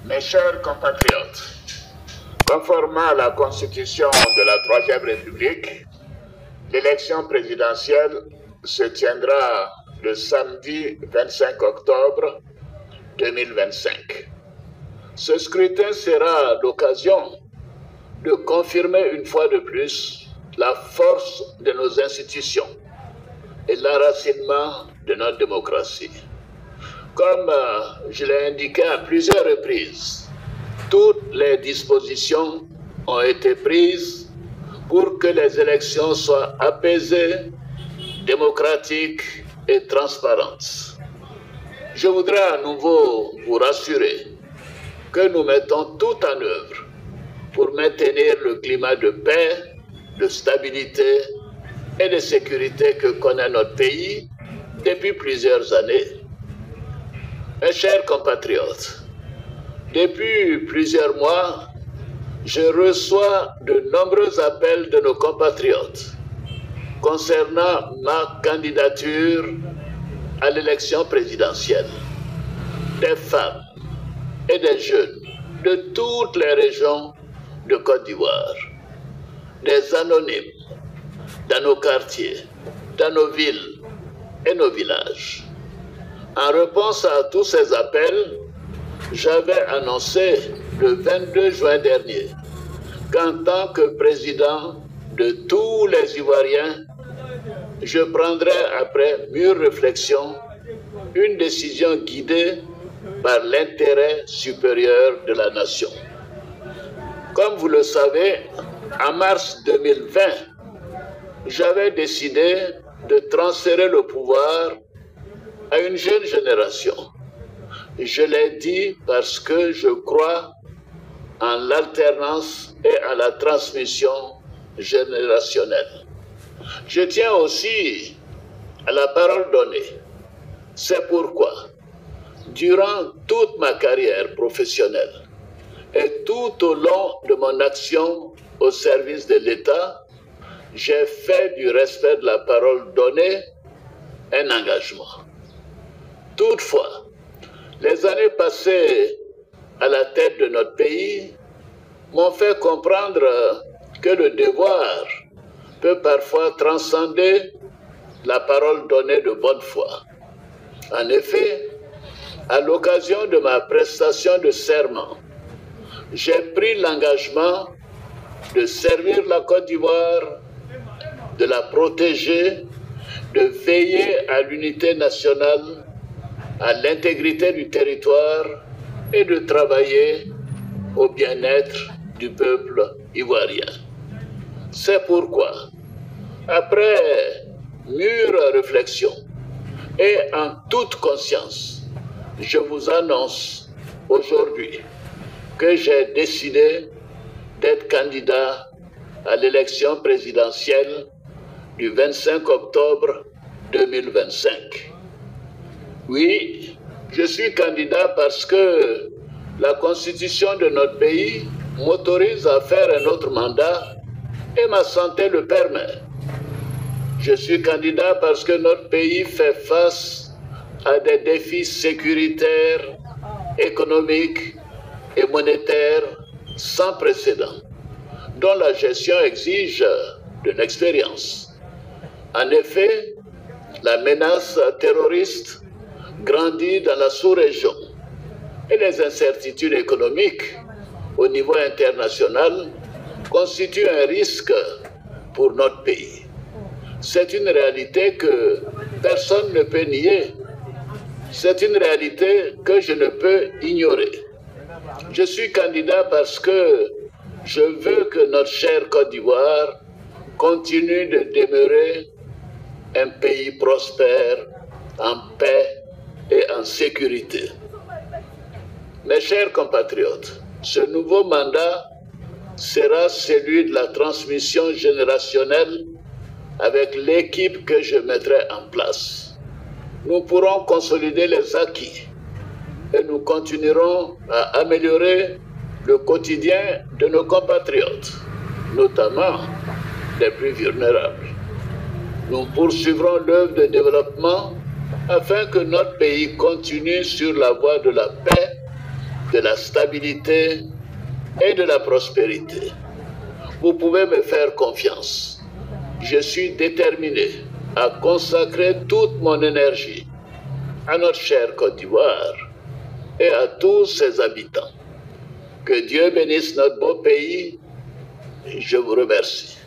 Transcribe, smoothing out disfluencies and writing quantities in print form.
Mes chers compatriotes, conformément à la Constitution de la Troisième République, l'élection présidentielle se tiendra le samedi 25 octobre 2025. Ce scrutin sera l'occasion de confirmer une fois de plus la force de nos institutions et l'enracinement de notre démocratie. Comme je l'ai indiqué à plusieurs reprises, toutes les dispositions ont été prises pour que les élections soient apaisées, démocratiques et transparentes. Je voudrais à nouveau vous rassurer que nous mettons tout en œuvre pour maintenir le climat de paix, de stabilité et de sécurité que connaît notre pays depuis plusieurs années. Mes chers compatriotes, depuis plusieurs mois, je reçois de nombreux appels de nos compatriotes concernant ma candidature à l'élection présidentielle. Des femmes et des jeunes de toutes les régions de Côte d'Ivoire, des anonymes dans nos quartiers, dans nos villes et nos villages. En réponse à tous ces appels, j'avais annoncé le 22 juin dernier qu'en tant que président de tous les Ivoiriens, je prendrai après mûre réflexion une décision guidée par l'intérêt supérieur de la nation. Comme vous le savez, en mars 2020, j'avais décidé de transférer le pouvoir à une jeune génération. Je l'ai dit parce que je crois en l'alternance et à la transmission générationnelle. Je tiens aussi à la parole donnée. C'est pourquoi, durant toute ma carrière professionnelle et tout au long de mon action au service de l'État, j'ai fait du respect de la parole donnée un engagement. Toutefois, les années passées à la tête de notre pays m'ont fait comprendre que le devoir peut parfois transcender la parole donnée de bonne foi. En effet, à l'occasion de ma prestation de serment, j'ai pris l'engagement de servir la Côte d'Ivoire, de la protéger, de veiller à l'unité nationale, à l'intégrité du territoire et de travailler au bien-être du peuple ivoirien. C'est pourquoi, après mûre réflexion et en toute conscience, je vous annonce aujourd'hui que j'ai décidé d'être candidat à l'élection présidentielle du 25 octobre 2025. Oui, je suis candidat parce que la Constitution de notre pays m'autorise à faire un autre mandat et ma santé le permet. Je suis candidat parce que notre pays fait face à des défis sécuritaires, économiques et monétaires sans précédent, dont la gestion exige de l'expérience. En effet, la menace terroriste grandit dans la sous-région et les incertitudes économiques au niveau international constituent un risque pour notre pays. C'est une réalité que personne ne peut nier. C'est une réalité que je ne peux ignorer. Je suis candidat parce que je veux que notre chère Côte d'Ivoire continue de demeurer un pays prospère, en paix et en sécurité. Mes chers compatriotes, ce nouveau mandat sera celui de la transmission générationnelle avec l'équipe que je mettrai en place. Nous pourrons consolider les acquis et nous continuerons à améliorer le quotidien de nos compatriotes, notamment des plus vulnérables. Nous poursuivrons l'œuvre de développement afin que notre pays continue sur la voie de la paix, de la stabilité et de la prospérité. Vous pouvez me faire confiance. Je suis déterminé à consacrer toute mon énergie à notre chère Côte d'Ivoire et à tous ses habitants. Que Dieu bénisse notre beau pays. Je vous remercie.